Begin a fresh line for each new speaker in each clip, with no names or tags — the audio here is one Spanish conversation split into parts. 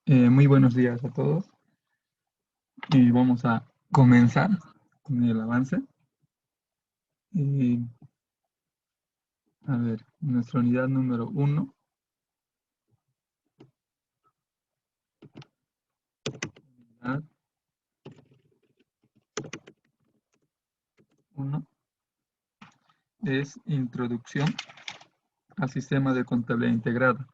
Muy buenos días a todos y vamos a comenzar con el avance. Y, a ver, nuestra unidad número 1, unidad 1 es Introducción al Sistema de Contabilidad Integrada.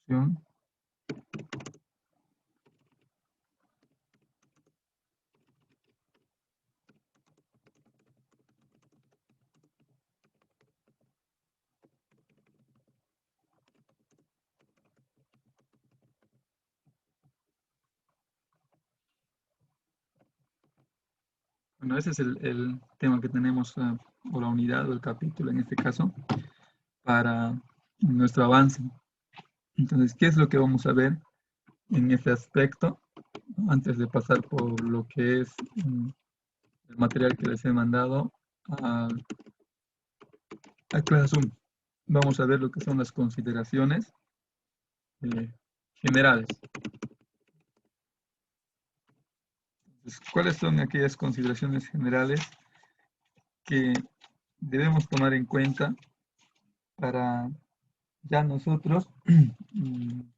Introducción Bueno, ese es el tema que tenemos, o la unidad o el capítulo en este caso, para nuestro avance. Entonces, ¿qué es lo que vamos a ver en este aspecto? Antes de pasar por lo que es el material que les he mandado a Classroom. Vamos a ver lo que son las consideraciones generales. Entonces, ¿cuáles son aquellas consideraciones generales que debemos tomar en cuenta para ya nosotros, en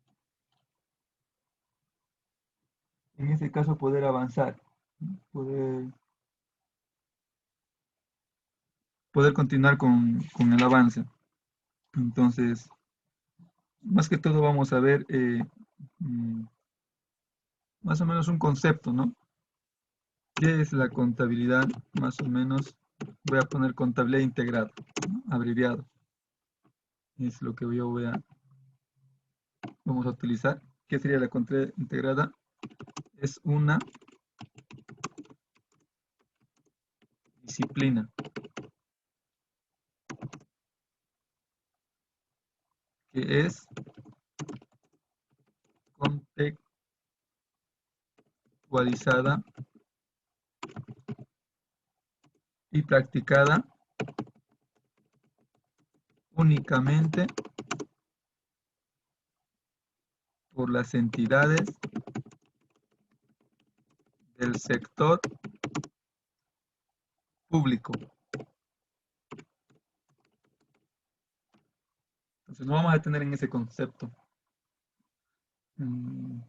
este caso, poder avanzar, poder, poder continuar con el avance? Entonces, más que todo vamos a ver más o menos un concepto, ¿no? ¿Qué es la contabilidad? Más o menos voy a poner contabilidad integrada, ¿no? Abreviado. Es lo que vamos a utilizar. ¿Qué sería la contabilidad integrada? Es una disciplina que es contextualizada y practicada únicamente por las entidades del sector público. Entonces, no vamos a detener en ese concepto. Nos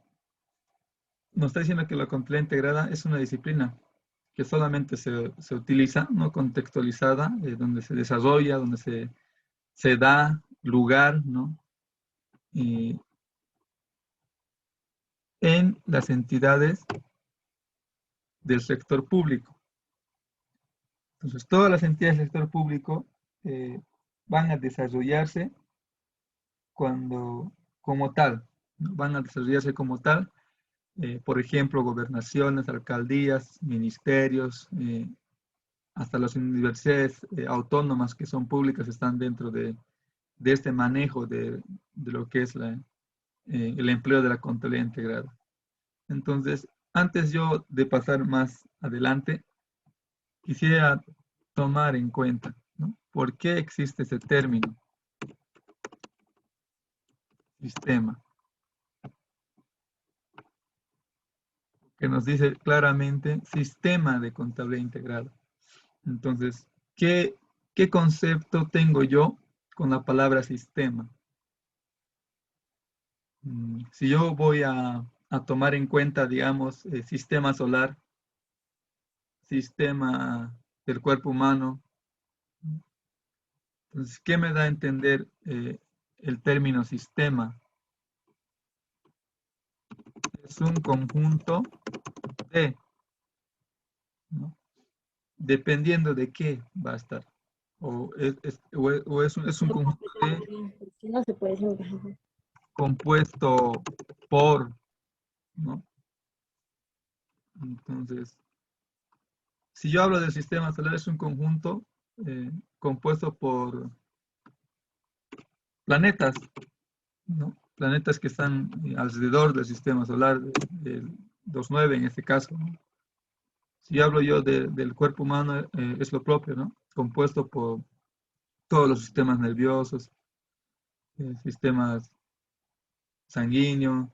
está diciendo que la contabilidad integrada es una disciplina que solamente se utiliza, no contextualizada, donde se desarrolla, donde se da lugar, ¿no? En las entidades del sector público. Entonces, todas las entidades del sector público van a desarrollarse como tal, ¿no? Van a desarrollarse como tal, por ejemplo, gobernaciones, alcaldías, ministerios, hasta las universidades autónomas que son públicas están dentro de este manejo de lo que es el empleo de la contabilidad integrada. Entonces, antes yo de pasar más adelante, quisiera tomar en cuenta, ¿no? ¿Por qué existe ese término, sistema? Que nos dice claramente sistema de contabilidad integrada. Entonces, ¿qué concepto tengo yo con la palabra sistema? Si yo voy a tomar en cuenta, digamos, sistema solar, sistema del cuerpo humano, entonces, ¿qué me da a entender el término sistema? Es un conjunto de, ¿no? Dependiendo de qué va a estar. O es un conjunto de
No se puede ser.
compuesto por, ¿no? Entonces, si yo hablo del sistema solar, es un conjunto compuesto por planetas, ¿no? Planetas que están alrededor del sistema solar, los 9 en este caso, ¿no? Si hablo yo del cuerpo humano, es lo propio, ¿no? Compuesto por todos los sistemas nerviosos. sistemas sanguíneos,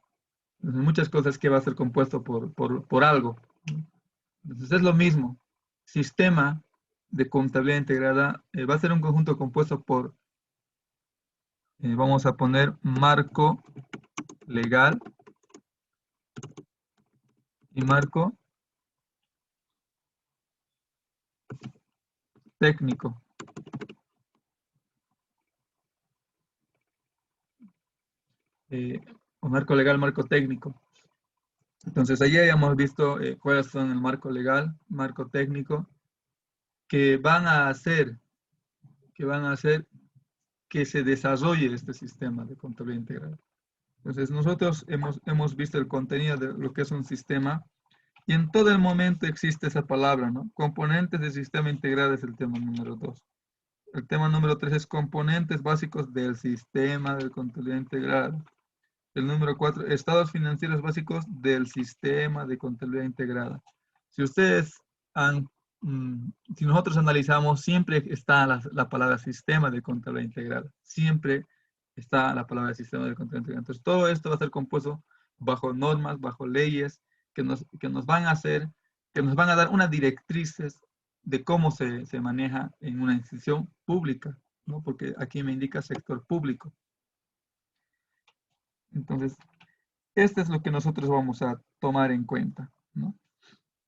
muchas cosas que va a ser compuesto por algo. Entonces es lo mismo. Sistema de contabilidad integrada va a ser un conjunto compuesto por, vamos a poner marco legal y marco técnico. O marco legal, marco técnico. Entonces, allí ya hemos visto cuáles son el marco legal, marco técnico, que van a hacer que se desarrolle este sistema de contabilidad integral. Entonces, nosotros hemos visto el contenido de lo que es un sistema y en todo el momento existe esa palabra, ¿no? Componentes del sistema integrado es el tema número 2. El tema número 3 es componentes básicos del sistema de contabilidad integrada. El número 4, estados financieros básicos del sistema de contabilidad integrada. Si ustedes han, si nosotros analizamos, siempre está la palabra sistema de contabilidad integrada. Siempre está la palabra sistema de contabilidad integrada. Entonces, todo esto va a ser compuesto bajo normas, bajo leyes que nos van a hacer, que nos van a dar unas directrices de cómo se maneja en una institución pública, ¿no? Porque aquí me indica sector público. Entonces, esto es lo que nosotros vamos a tomar en cuenta, ¿no?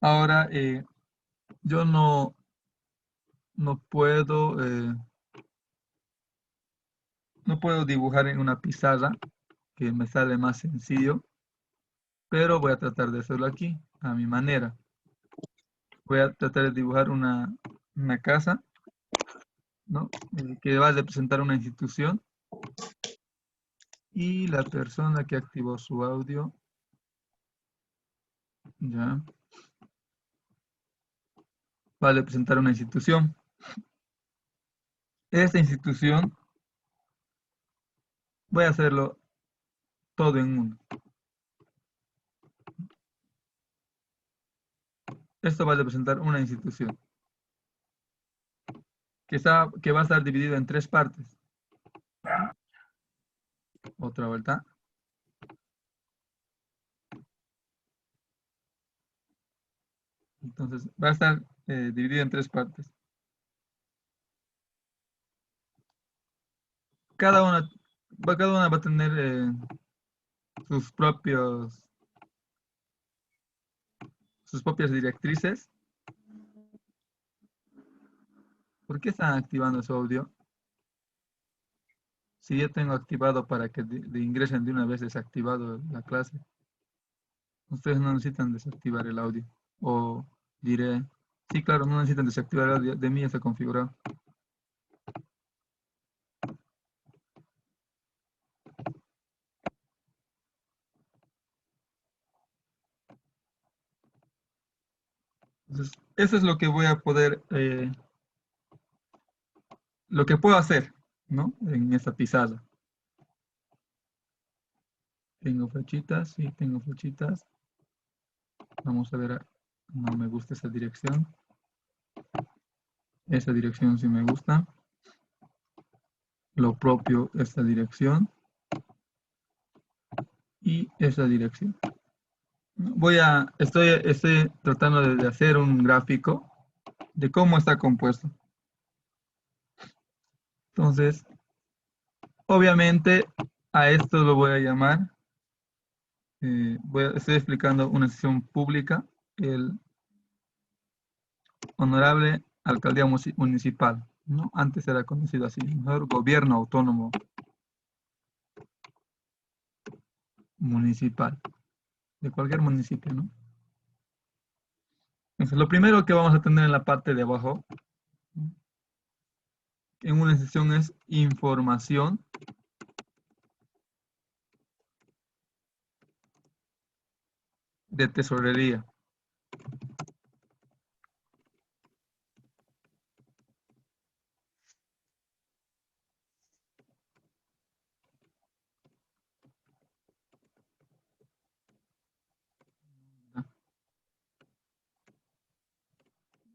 Ahora, yo no puedo, no puedo dibujar en una pizarra, que me sale más sencillo, pero voy a tratar de hacerlo aquí, a mi manera. Voy a tratar de dibujar una casa, ¿no? Que va a representar una institución y la persona que activó su audio, ya, va a representar una institución. Esta institución, voy a hacerlo todo en uno. Esto va a representar una institución que va a estar dividido en 3 partes. Otra vuelta. Entonces, va a estar dividido en 3 partes. Cada una, cada una va a tener sus propias directrices. ¿Por qué están activando su audio? Si yo tengo activado para que ingresen de una vez desactivado la clase. Ustedes no necesitan desactivar el audio. O diré, sí, claro, no necesitan desactivar el audio. De mí ya está configurado. Entonces, eso es lo que voy a poder, lo que puedo hacer, ¿no? En esta pizarra. Tengo flechitas, sí, tengo flechitas. Vamos a ver, no me gusta esa dirección. Esa dirección sí me gusta. Lo propio, esta dirección. Y esa dirección. Estoy tratando de hacer un gráfico de cómo está compuesto. Entonces, obviamente, a esto lo voy a llamar, estoy explicando una sesión pública, el honorable alcaldía municipal, ¿no? Antes era conocido así, mejor gobierno autónomo municipal, de cualquier municipio, ¿no? Entonces, lo primero que vamos a tener en la parte de abajo, en una sesión, es información de tesorería.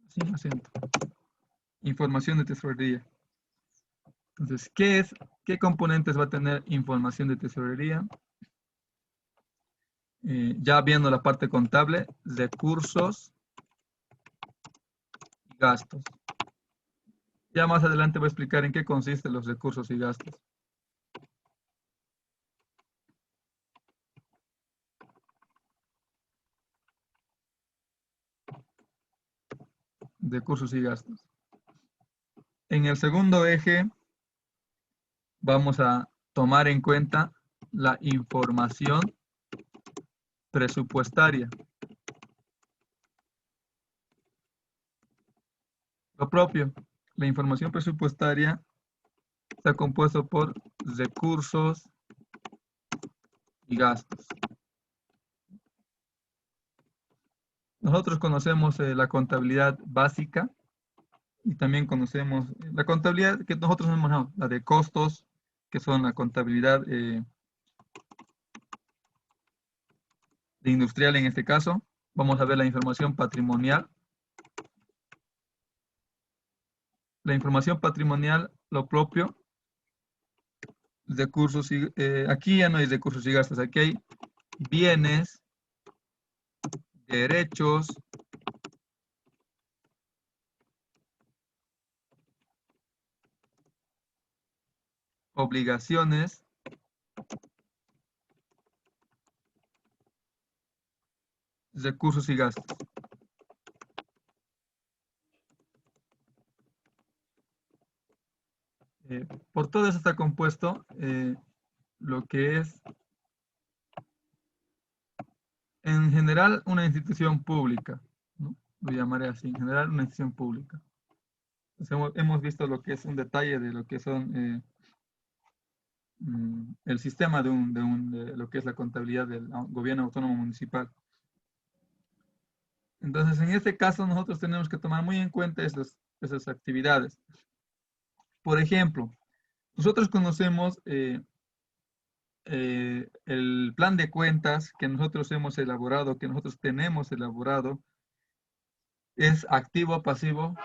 Sin acento. Información de tesorería. Entonces, ¿qué componentes va a tener información de tesorería? Ya viendo la parte contable, recursos y gastos. Ya más adelante voy a explicar en qué consisten los recursos y gastos. Recursos y gastos. En el segundo eje vamos a tomar en cuenta la información presupuestaria. Lo propio, la información presupuestaria está compuesto por recursos y gastos. Nosotros conocemos la contabilidad básica y también conocemos la contabilidad que nosotros hemos manejado, la de costos, que son la contabilidad de industrial en este caso. Vamos a ver la información patrimonial. La información patrimonial, lo propio, recursos y aquí ya no hay recursos y gastos, aquí hay bienes, derechos, obligaciones, recursos y gastos. Por todo eso está compuesto lo que es en general una institución pública, ¿no? Lo llamaré así, en general una institución pública. Entonces, hemos visto lo que es un detalle de lo que son el sistema de lo que es la contabilidad del gobierno autónomo municipal. Entonces, en este caso, nosotros tenemos que tomar muy en cuenta esas actividades. Por ejemplo, nosotros conocemos el plan de cuentas que nosotros hemos elaborado, que nosotros tenemos elaborado, es activo, pasivo,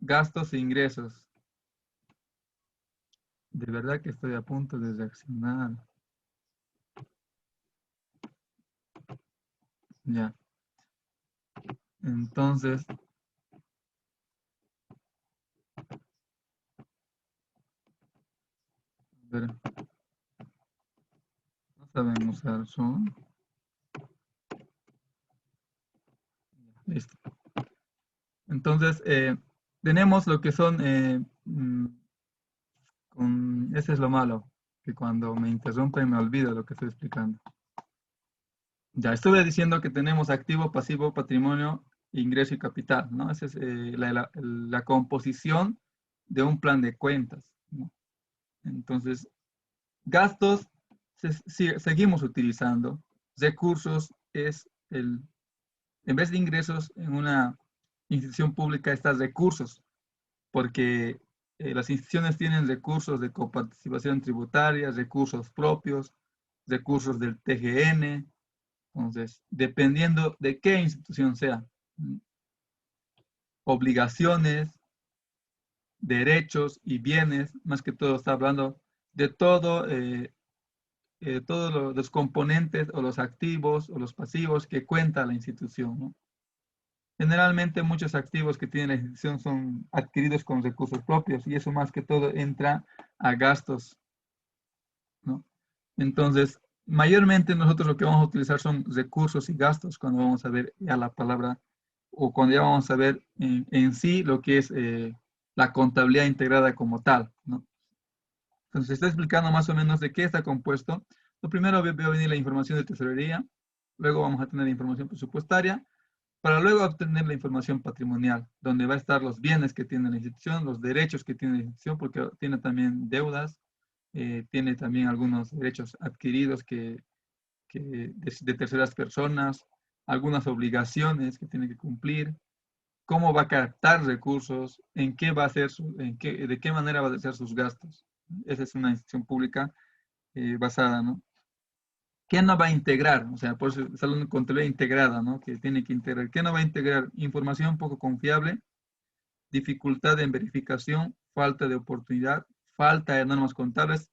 gastos e ingresos. De verdad que estoy a punto de reaccionar. Ya. Entonces, a ver, no saben usar Zoom. Listo. Entonces, tenemos lo que son, ese es lo malo, que cuando me interrumpen me olvido lo que estoy explicando. Ya estuve diciendo que tenemos activo, pasivo, patrimonio, ingreso y capital, ¿no? Esa es la composición de un plan de cuentas, ¿no? Entonces, gastos seguimos utilizando. Recursos es en vez de ingresos en una institución pública está recursos, porque las instituciones tienen recursos de coparticipación tributaria, recursos propios, recursos del TGN. Entonces, dependiendo de qué institución sea, obligaciones, derechos y bienes, más que todo está hablando de todo, todos los componentes o los activos o los pasivos que cuenta la institución, ¿no? Generalmente muchos activos que tiene la institución son adquiridos con recursos propios y eso más que todo entra a gastos, ¿no? Entonces, mayormente nosotros lo que vamos a utilizar son recursos y gastos cuando vamos a ver ya la palabra o cuando ya vamos a ver en sí lo que es la contabilidad integrada como tal, ¿no? Entonces, está explicando más o menos de qué está compuesto. Lo primero va a venir la información de tesorería, luego vamos a tener la información presupuestaria, para luego obtener la información patrimonial, donde va a estar los bienes que tiene la institución, los derechos que tiene la institución, porque tiene también deudas, tiene también algunos derechos adquiridos de terceras personas, algunas obligaciones que tiene que cumplir, cómo va a captar recursos, en qué va a hacer, de qué manera va a hacer sus gastos. Esa es una institución pública basada, ¿no? ¿Qué no va a integrar? O sea, por eso es una contabilidad integrada, ¿no? Que tiene que integrar. ¿Qué no va a integrar? Información poco confiable, dificultad en verificación, falta de oportunidad, falta de normas contables,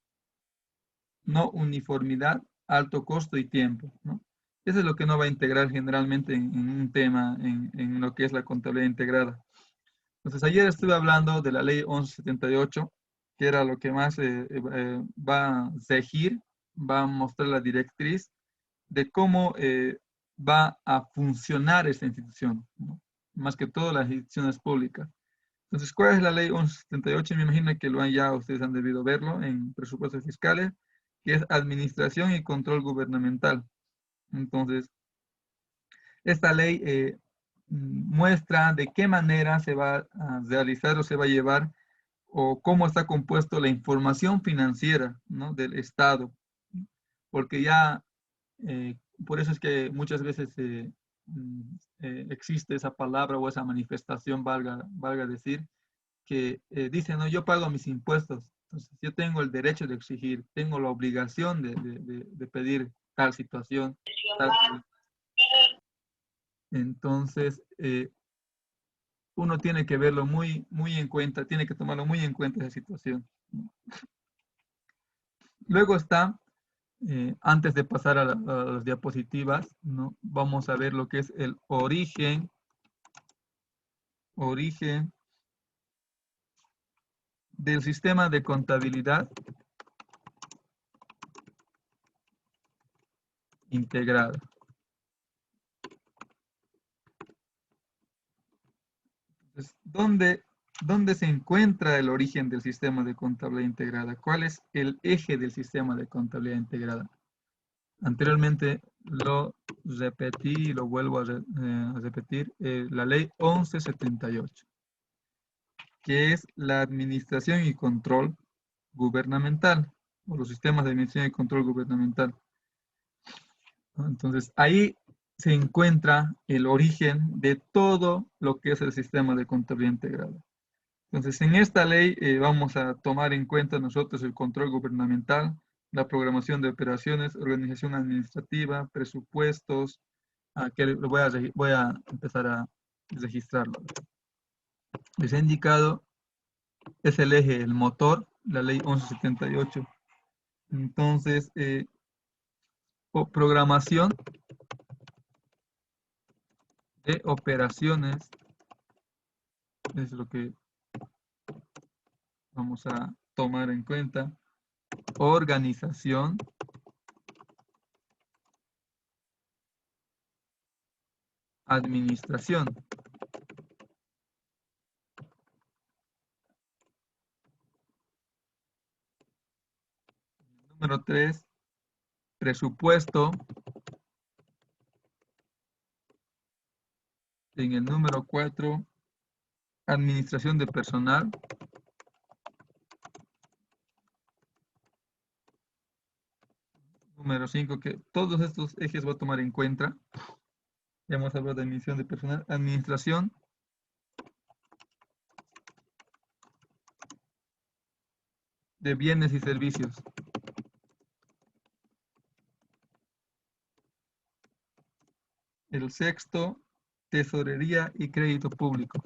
no uniformidad, alto costo y tiempo, ¿no? Eso es lo que no va a integrar generalmente en un tema, en lo que es la contabilidad integrada. Entonces, ayer estuve hablando de la ley 1178, que era lo que más va a regir, va a mostrar la directriz de cómo va a funcionar esta institución, ¿no? Más que todo las instituciones públicas. Entonces, ¿cuál es la ley 1178? Me imagino que ya ustedes han debido verlo en presupuestos fiscales, que es administración y control gubernamental. Entonces, esta ley muestra de qué manera se va a realizar o se va a llevar o cómo está compuesto la información financiera, ¿no?, del Estado. Porque ya, por eso es que muchas veces existe esa palabra o esa manifestación, valga decir, que dice, no, yo pago mis impuestos, entonces yo tengo el derecho de exigir, tengo la obligación de pedir tal situación, tal. Entonces, uno tiene que verlo muy en cuenta, tiene que tomarlo muy en cuenta esa situación. Luego está, antes de pasar a las diapositivas, ¿no?, vamos a ver lo que es el origen del sistema de contabilidad integrada. Entonces, ¿dónde se encuentra el origen del sistema de contabilidad integrada? ¿Cuál es el eje del sistema de contabilidad integrada? Anteriormente lo repetí y lo vuelvo a repetir, la ley 1178, que es la administración y control gubernamental, o los sistemas de administración y control gubernamental. Entonces, ahí se encuentra el origen de todo lo que es el sistema de contabilidad integrada. Entonces, en esta ley vamos a tomar en cuenta nosotros el control gubernamental, la programación de operaciones, organización administrativa, presupuestos, que voy a empezar a registrarlo. Les he indicado, es el eje, el motor, la ley 1178. Entonces, programación de operaciones es lo que vamos a tomar en cuenta. Organización administración. Número 3, presupuesto. En el número 4, administración de personal. Número 5, que todos estos ejes voy a tomar en cuenta. Ya hemos hablado de administración de personal, administración de bienes y servicios. El sexto, tesorería y crédito público.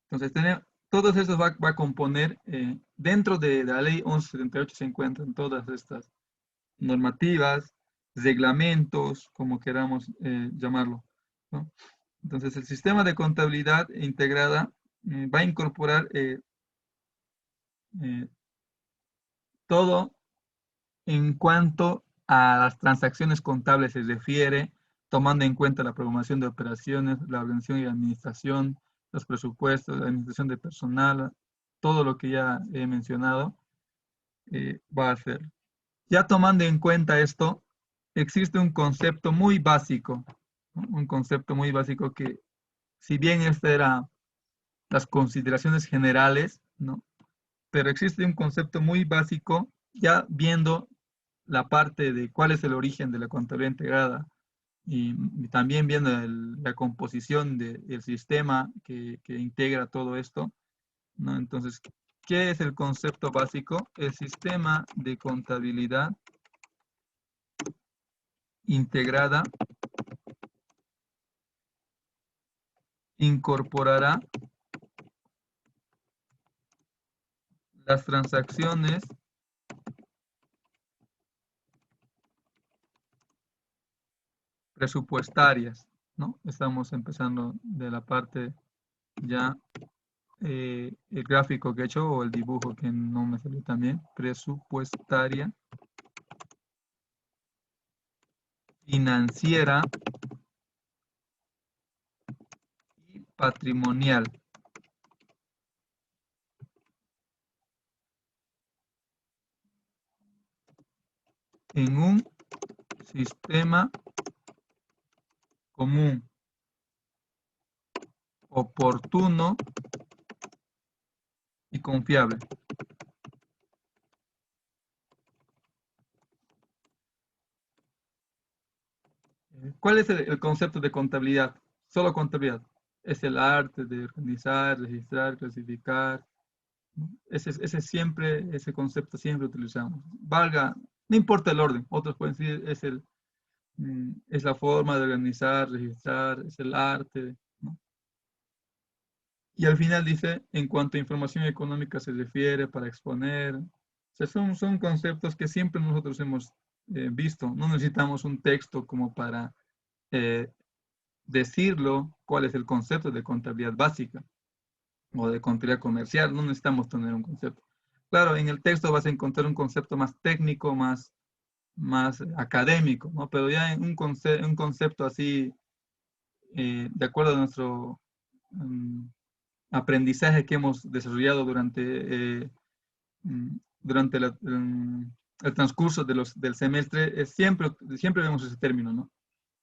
Entonces, todos estos va a componer, dentro de la ley 1178 se encuentran todas estas normativas, reglamentos, como queramos llamarlo, ¿no? Entonces, el sistema de contabilidad integrada va a incorporar todo en cuanto a las transacciones contables se refiere, tomando en cuenta la programación de operaciones, la organización y administración, los presupuestos, la administración de personal, todo lo que ya he mencionado, va a ser. Ya tomando en cuenta esto, existe un concepto muy básico, ¿no? Un concepto muy básico que, si bien estas eran las consideraciones generales, ¿no?, pero existe un concepto muy básico, ya viendo la parte de cuál es el origen de la contabilidad integrada y también viendo la composición del sistema que integra todo esto, ¿no? Entonces, ¿qué es el concepto básico? El sistema de contabilidad integrada incorporará las transacciones presupuestarias, ¿no? Estamos empezando de la parte ya, el gráfico que he hecho o el dibujo que no me salió también, presupuestaria, financiera y patrimonial. En un sistema común, oportuno y confiable. ¿Cuál es el concepto de contabilidad? Solo contabilidad. Es el arte de organizar, registrar, clasificar, ¿no? Ese concepto siempre utilizamos. Valga, no importa el orden, otros pueden decir es la forma de organizar, registrar, es el arte, ¿no? Y al final dice, en cuanto a información económica se refiere para exponer. O sea, son conceptos que siempre nosotros hemos visto. No necesitamos un texto como para eh, decirlo cuál es el concepto de contabilidad básica o de contabilidad comercial. No necesitamos tener un concepto. Claro, en el texto vas a encontrar un concepto más técnico, más académico, ¿no? Pero ya en un concepto así, de acuerdo a nuestro aprendizaje que hemos desarrollado durante el transcurso del semestre, siempre vemos ese término, ¿no?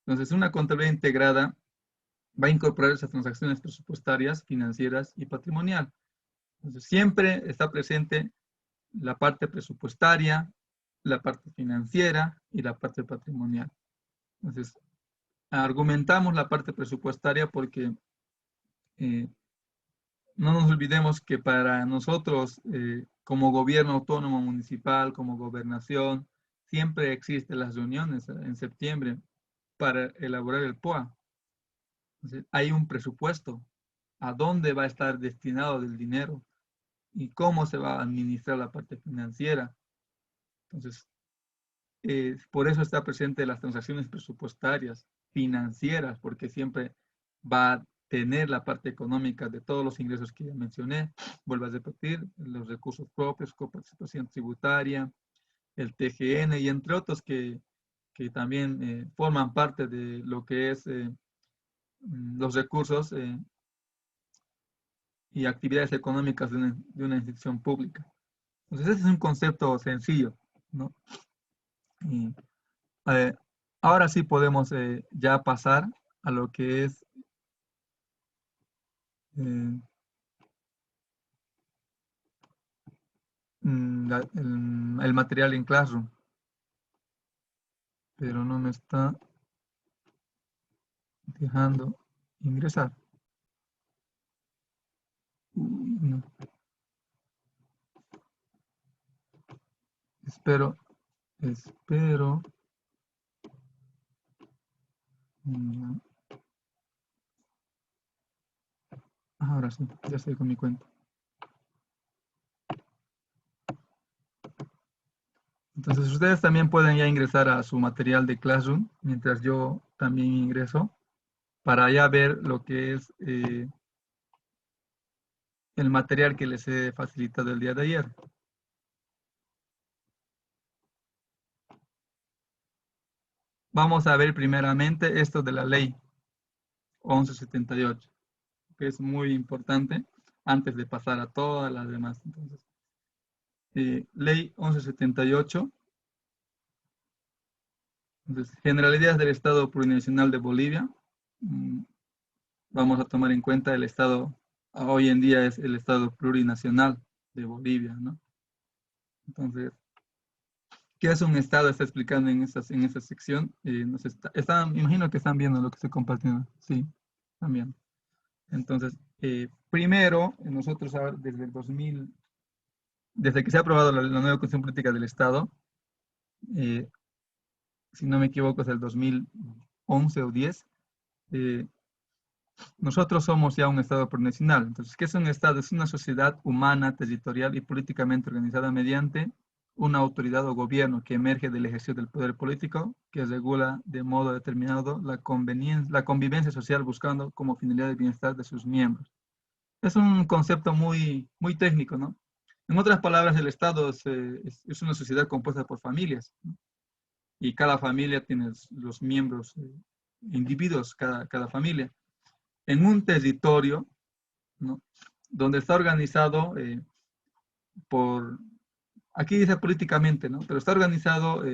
Entonces, una contabilidad integrada va a incorporar esas transacciones presupuestarias, financieras y patrimonial. Entonces, siempre está presente la parte presupuestaria, la parte financiera y la parte patrimonial. Entonces, argumentamos la parte presupuestaria porque no nos olvidemos que para nosotros, como gobierno autónomo municipal, como gobernación, siempre existen las reuniones en septiembre para elaborar el POA. Entonces, hay un presupuesto, a dónde va a estar destinado el dinero y cómo se va a administrar la parte financiera. Entonces, por eso está presente las transacciones presupuestarias, financieras, porque siempre va a tener la parte económica de todos los ingresos que ya mencioné. Vuelvo a repetir, los recursos propios, coparticipación tributaria, el TGN y entre otros que también forman parte de lo que es los recursos y actividades económicas de una institución pública. Entonces, ese es un concepto sencillo, ¿no? Y, eh, ahora sí podemos ya pasar a lo que es eh, el material en Classroom, pero no me está dejando ingresar. No. Espero. No. Ahora sí, ya estoy con mi cuenta. Entonces ustedes también pueden ya ingresar a su material de Classroom, mientras yo también ingreso, para ya ver lo que es el material que les he facilitado el día de ayer. Vamos a ver primeramente esto de la ley 1178, que es muy importante antes de pasar a todas las demás. Entonces, ley 1178. Entonces, generalidades del Estado Plurinacional de Bolivia. Vamos a tomar en cuenta el Estado, hoy en día es el Estado Plurinacional de Bolivia, ¿no? Entonces, ¿qué es un Estado? Está explicando en esa sección. Imagino que están viendo lo que estoy compartiendo. Sí, también. Entonces, primero, nosotros desde el 2000, desde que se ha aprobado la nueva Constitución Política del Estado, si no me equivoco, es del 2011 o 10, nosotros somos ya un Estado plurinacional. Entonces, ¿qué es un Estado? Es una sociedad humana, territorial y políticamente organizada mediante una autoridad o gobierno que emerge del ejercicio del poder político, que regula de modo determinado la convivencia social buscando como finalidad el bienestar de sus miembros. Es un concepto muy técnico, ¿no? En otras palabras, el Estado es una sociedad compuesta por familias, ¿no? Y cada familia tiene los miembros, individuos, cada familia. En un territorio, ¿no? Donde está organizado por, aquí dice políticamente, ¿no? Pero está organizado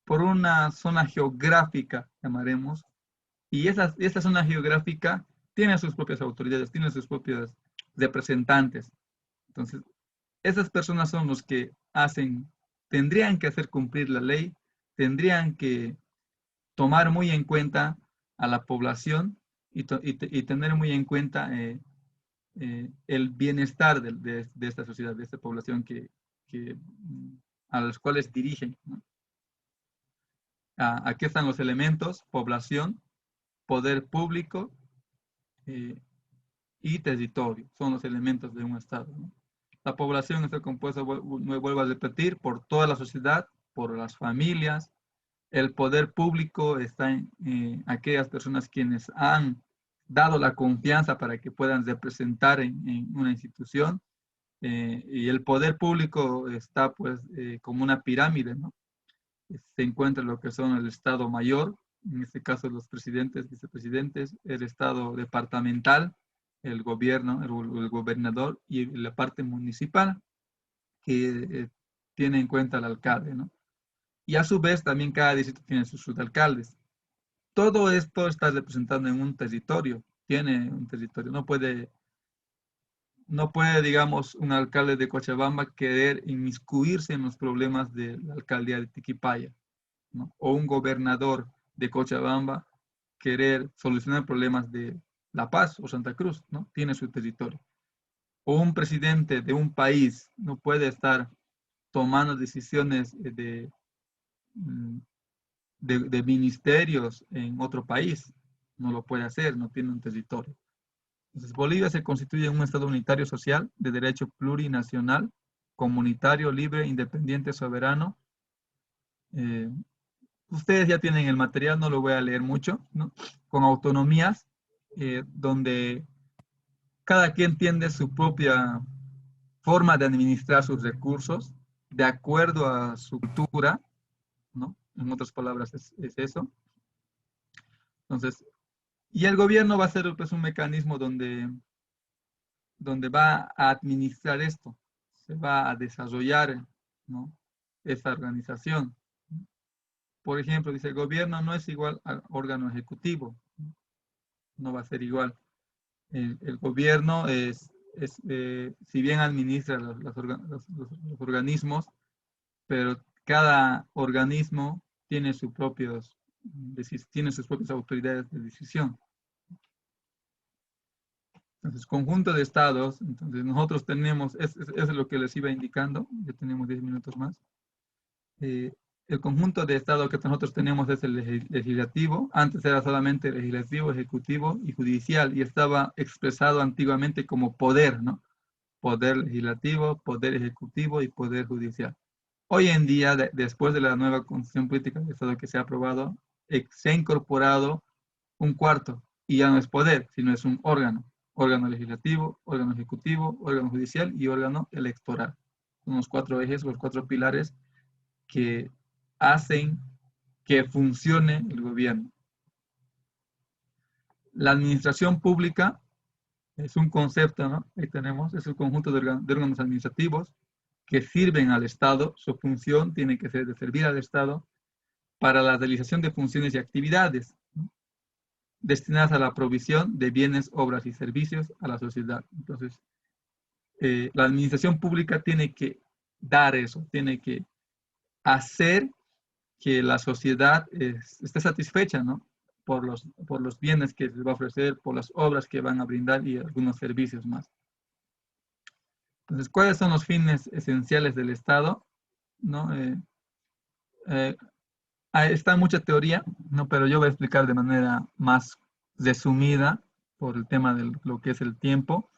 por una zona geográfica, llamaremos, y esa zona geográfica tiene sus propias autoridades, tiene sus propios representantes. Entonces, esas personas son los que tendrían que hacer cumplir la ley, tendrían que tomar muy en cuenta a la población y tener muy en cuenta el bienestar de esta sociedad, de esta población a los cuales dirigen, ¿no? Aquí están los elementos: población, poder público y territorio. Son los elementos de un Estado, ¿no? La población está compuesta, vuelvo a repetir, por toda la sociedad, por las familias. El poder público está en aquellas personas quienes han dado la confianza para que puedan representar en una institución. Y el poder público está pues como una pirámide, ¿no? Se encuentra lo que son el Estado Mayor, en este caso los presidentes, vicepresidentes, el Estado departamental, el gobierno, el gobernador, y la parte municipal, que tiene en cuenta al alcalde, ¿no? Y a su vez también cada distrito tiene sus alcaldes. Todo esto está representado en un territorio, tiene un territorio. No puede, digamos, un alcalde de Cochabamba querer inmiscuirse en los problemas de la alcaldía de Tiquipaya, ¿no? O un gobernador de Cochabamba querer solucionar problemas de La Paz o Santa Cruz, ¿no? Tiene su territorio. O un presidente de un país no puede estar tomando decisiones mm, de ministerios en otro país. No lo puede hacer, no tiene un territorio. Entonces, Bolivia se constituye en un Estado unitario social de derecho plurinacional, comunitario, libre, independiente, soberano. Eh, Ustedes ya tienen el material, no lo voy a leer mucho, ¿no? Con autonomías, donde cada quien tiene su propia forma de administrar sus recursos de acuerdo a su cultura, ¿no? En otras palabras, es eso. Entonces, y el gobierno va a ser pues, un mecanismo donde va a administrar esto, se va a desarrollar, ¿no? Esa organización. Por ejemplo, dice, el gobierno no es igual al órgano ejecutivo, no va a ser igual. El gobierno si bien administra los organismos, pero cada organismo tiene tiene sus propias autoridades de decisión. Entonces, conjunto de estados, entonces nosotros tenemos, es lo que les iba indicando, ya tenemos 10 minutos más. El conjunto de estados que nosotros tenemos es el legislativo. Antes era solamente legislativo, ejecutivo y judicial, y estaba expresado antiguamente como poder, ¿no? Poder legislativo, poder ejecutivo y poder judicial. Hoy en día, después de la nueva constitución política del Estado que se ha aprobado, se ha incorporado un cuarto, y ya no es poder, sino es un órgano. Órgano legislativo, órgano ejecutivo, órgano judicial y órgano electoral. Son los 4 ejes, los 4 pilares que hacen que funcione el gobierno. La administración pública es un concepto, ¿no? Ahí tenemos, es un conjunto de órganos administrativos que sirven al Estado. Su función tiene que ser de servir al Estado para la realización de funciones y actividades, ¿no? Destinadas a la provisión de bienes, obras y servicios a la sociedad. Entonces, la administración pública tiene que dar eso, tiene que hacer que la sociedad esté satisfecha, ¿no? Por los bienes que les va a ofrecer, por las obras que van a brindar y algunos servicios más. Entonces, ¿cuáles son los fines esenciales del Estado? ¿No? Está mucha teoría, ¿no? Pero yo voy a explicar de manera más resumida por el tema de lo que es el tiempo,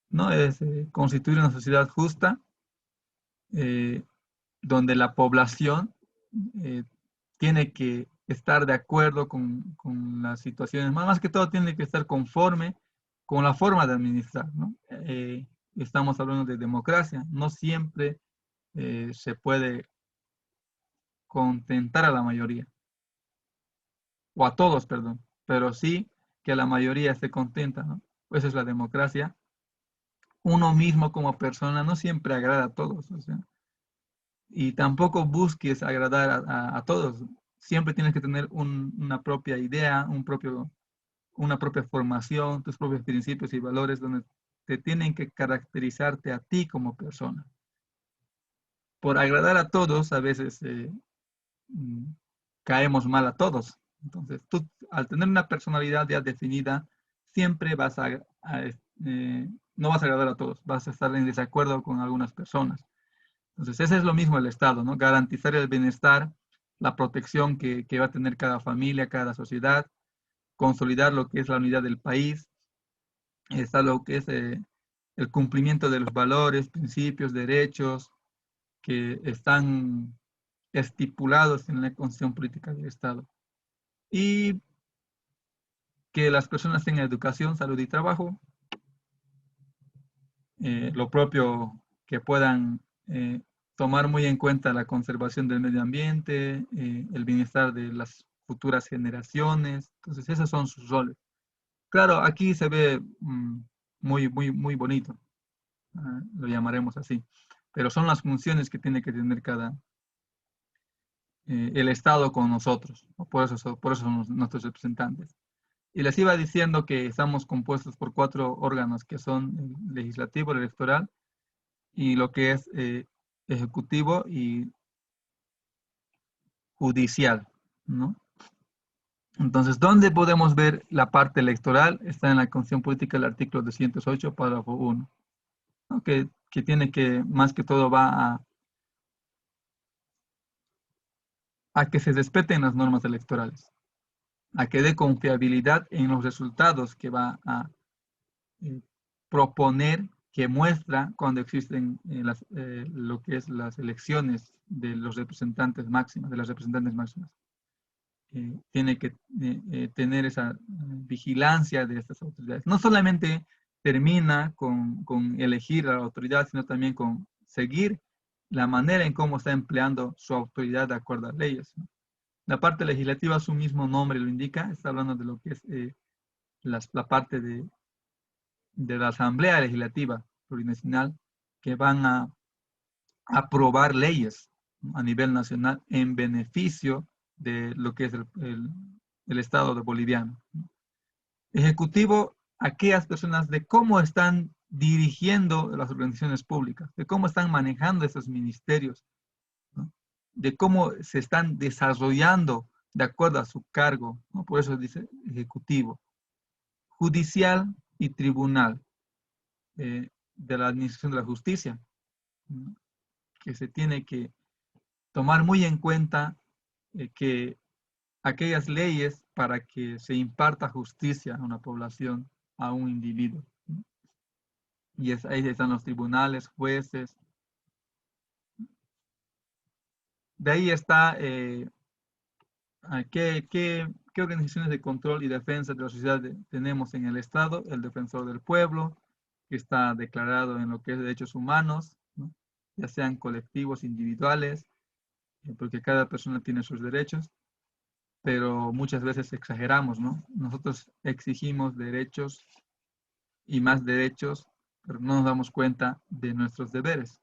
¿no? Es constituir una sociedad justa, eh, donde la población eh, tiene que estar de acuerdo con las situaciones, más que todo tiene que estar conforme con la forma de administrar, ¿no? Estamos hablando de democracia, no siempre se puede contentar a la mayoría, o a todos, perdón, pero sí que la mayoría esté contenta, ¿no? Esa es la democracia. Uno mismo como persona no siempre agrada a todos, o sea, y tampoco busques agradar a todos. Siempre tienes que tener una propia idea, una propia formación, tus propios principios y valores donde te tienen que caracterizarte a ti como persona. Por agradar a todos, a veces mm, caemos mal a todos. Entonces, tú al tener una personalidad ya definida, siempre no vas a agradar a todos, vas a estar en desacuerdo con algunas personas. Entonces, ese es lo mismo el Estado, ¿no? Garantizar el bienestar, la protección que va a tener cada familia, cada sociedad, consolidar lo que es la unidad del país, está lo que es el cumplimiento de los valores, principios, derechos que están estipulados en la Constitución Política del Estado. Y que las personas tengan educación, salud y trabajo, lo propio que puedan tomar muy en cuenta la conservación del medio ambiente, el bienestar de las futuras generaciones. Entonces, esos son sus roles. Claro, aquí se ve muy bonito, lo llamaremos así, pero son las funciones que tiene que tener el Estado con nosotros, ¿no? Por eso son nuestros representantes. Y les iba diciendo que estamos compuestos por 4 órganos que son el legislativo, el electoral y lo que es ejecutivo y judicial, ¿no? Entonces, ¿dónde podemos ver la parte electoral? Está en la Constitución Política, el artículo 208, párrafo 1, ¿no? Que tiene que, más que todo, va a que se respeten las normas electorales, a que dé confiabilidad en los resultados que va a eh, proponer, que muestra cuando existen lo que es las elecciones de los representantes máximas, de las representantes máximas. Tiene que tener esa vigilancia de estas autoridades. No solamente termina con elegir a la autoridad, sino también con seguir la manera en cómo está empleando su autoridad de acuerdo a leyes, ¿no? La parte legislativa, su mismo nombre lo indica, está hablando de lo que es la parte de la Asamblea Legislativa Plurinacional, que van a aprobar leyes, ¿no? A nivel nacional en beneficio de lo que es el Estado de boliviano, ¿no? Ejecutivo, aquellas personas de cómo están dirigiendo las organizaciones públicas, de cómo están manejando esos ministerios, ¿no? De cómo se están desarrollando de acuerdo a su cargo, ¿no? Por eso dice ejecutivo. Judicial y tribunal de la administración de la justicia, ¿no? Que se tiene que tomar muy en cuenta que aquellas leyes para que se imparta justicia a una población, a un individuo, ¿no? Y ahí están los tribunales, jueces. De ahí está qué organizaciones de control y defensa de la sociedad tenemos en el Estado. El defensor del pueblo, que está declarado en lo que es derechos humanos, ¿no? Ya sean colectivos, individuales, porque cada persona tiene sus derechos, pero muchas veces exageramos, ¿no? Nosotros exigimos derechos y más derechos, pero no nos damos cuenta de nuestros deberes.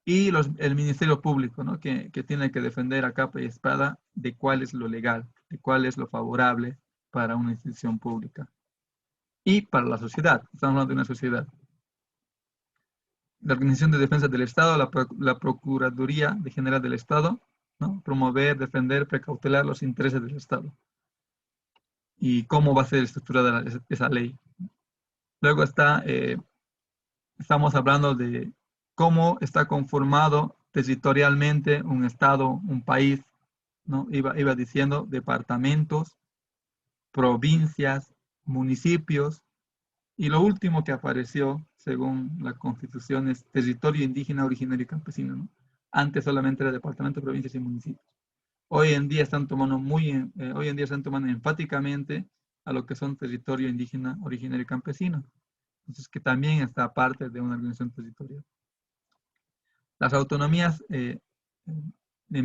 Y el Ministerio Público, ¿no? Que tiene que defender a capa y espada de cuál es lo legal, de cuál es lo favorable para una institución pública y para la sociedad. Estamos hablando de una sociedad. La Organización de Defensa del Estado, la Procuraduría General del Estado, ¿no? Promover, defender, precautelar los intereses del Estado. Y cómo va a ser estructurada esa ley. Luego estamos hablando de cómo está conformado territorialmente, un estado, un país, ¿no? Iba diciendo departamentos, provincias, municipios, y lo último que apareció, según la Constitución, es territorio indígena, originario y campesino, ¿no? Antes solamente era departamento, provincias y municipios. Hoy en día están tomando enfáticamente a lo que son territorio indígena, originario y campesino. Entonces, que también está parte de una organización territorial. Las autonomías en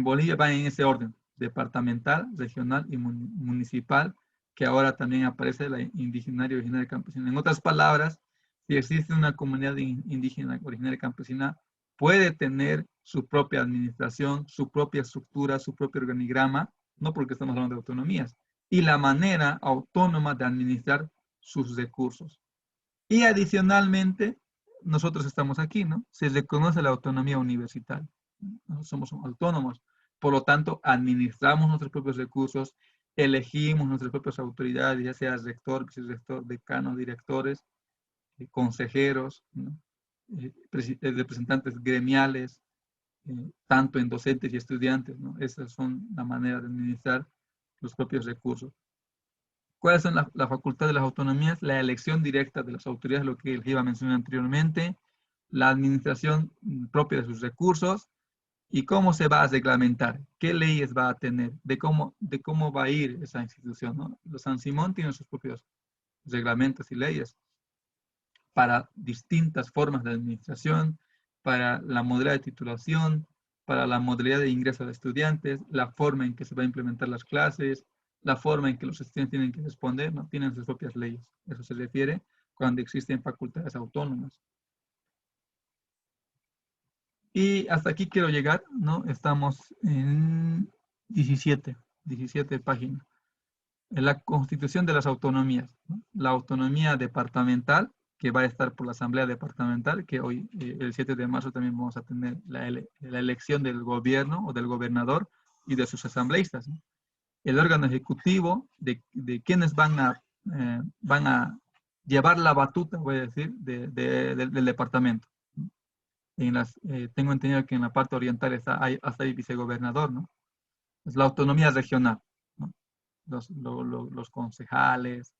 Bolivia van en ese orden: departamental, regional y municipal, que ahora también aparece la indígena, originaria y campesina. En otras palabras, si existe una comunidad indígena, originaria y campesina, puede tener su propia administración, su propia estructura, su propio organigrama, no porque estamos hablando de autonomías, y la manera autónoma de administrar sus recursos. Y adicionalmente, nosotros estamos aquí, ¿no? Se reconoce la autonomía universitaria. ¿No? Somos autónomos. Por lo tanto, administramos nuestros propios recursos, elegimos nuestras propias autoridades, ya sea rector, vicerrector, decano, directores, consejeros, ¿no? Representantes gremiales, tanto en docentes y estudiantes, ¿no? Esas son la manera de administrar los propios recursos. ¿Cuáles son la facultad de las autonomías? La elección directa de las autoridades, lo que les iba a mencionar anteriormente, la administración propia de sus recursos y cómo se va a reglamentar, qué leyes va a tener, de cómo va a ir esa institución, ¿no? Los San Simón tienen sus propios reglamentos y leyes para distintas formas de administración, para la modalidad de titulación, para la modalidad de ingreso de estudiantes, la forma en que se va a implementar las clases, la forma en que los estudiantes tienen que responder, ¿no? Tienen sus propias leyes. Eso se refiere cuando existen facultades autónomas. Y hasta aquí quiero llegar, ¿no? Estamos en 17 páginas. En la Constitución de las Autonomías, ¿no? La autonomía departamental, que va a estar por la Asamblea Departamental, que hoy, el 7 de marzo, también vamos a tener la elección del gobierno o del gobernador y de sus asambleístas, ¿no? El órgano ejecutivo de quienes van a llevar la batuta, voy a decir, del departamento. Tengo entendido que en la parte oriental hasta hay vicegobernador, ¿no? Es la autonomía regional, ¿no? Los concejales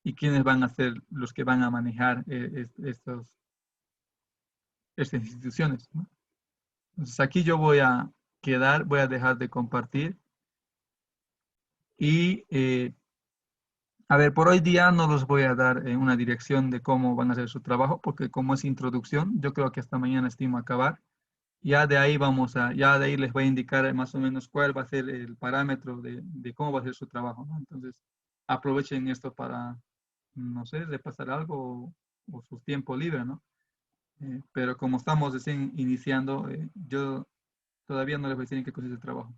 y quienes van a ser los que van a manejar estas instituciones, ¿no? Entonces aquí yo voy a dejar de compartir y a ver, por hoy día no los voy a dar una dirección de cómo van a hacer su trabajo, porque como es introducción, yo creo que hasta mañana estimo acabar. Ya de ahí les voy a indicar más o menos cuál va a ser el parámetro de cómo va a ser su trabajo, ¿no? Entonces, aprovechen esto para, no sé, repasar algo o su tiempo libre, ¿no? Pero como estamos recién iniciando, yo todavía no les voy a decir en qué consiste el trabajo.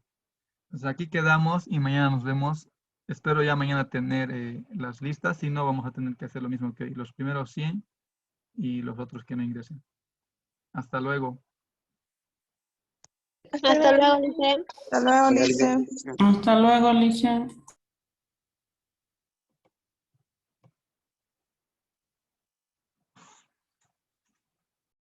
Entonces, aquí quedamos y mañana nos vemos. Espero ya mañana tener las listas, si no vamos a tener que hacer lo mismo que hoy, los primeros 100 y los otros que no ingresen. Hasta luego.
Hasta luego, Lice.
Hasta luego, Lice.
Hasta luego, Alicia.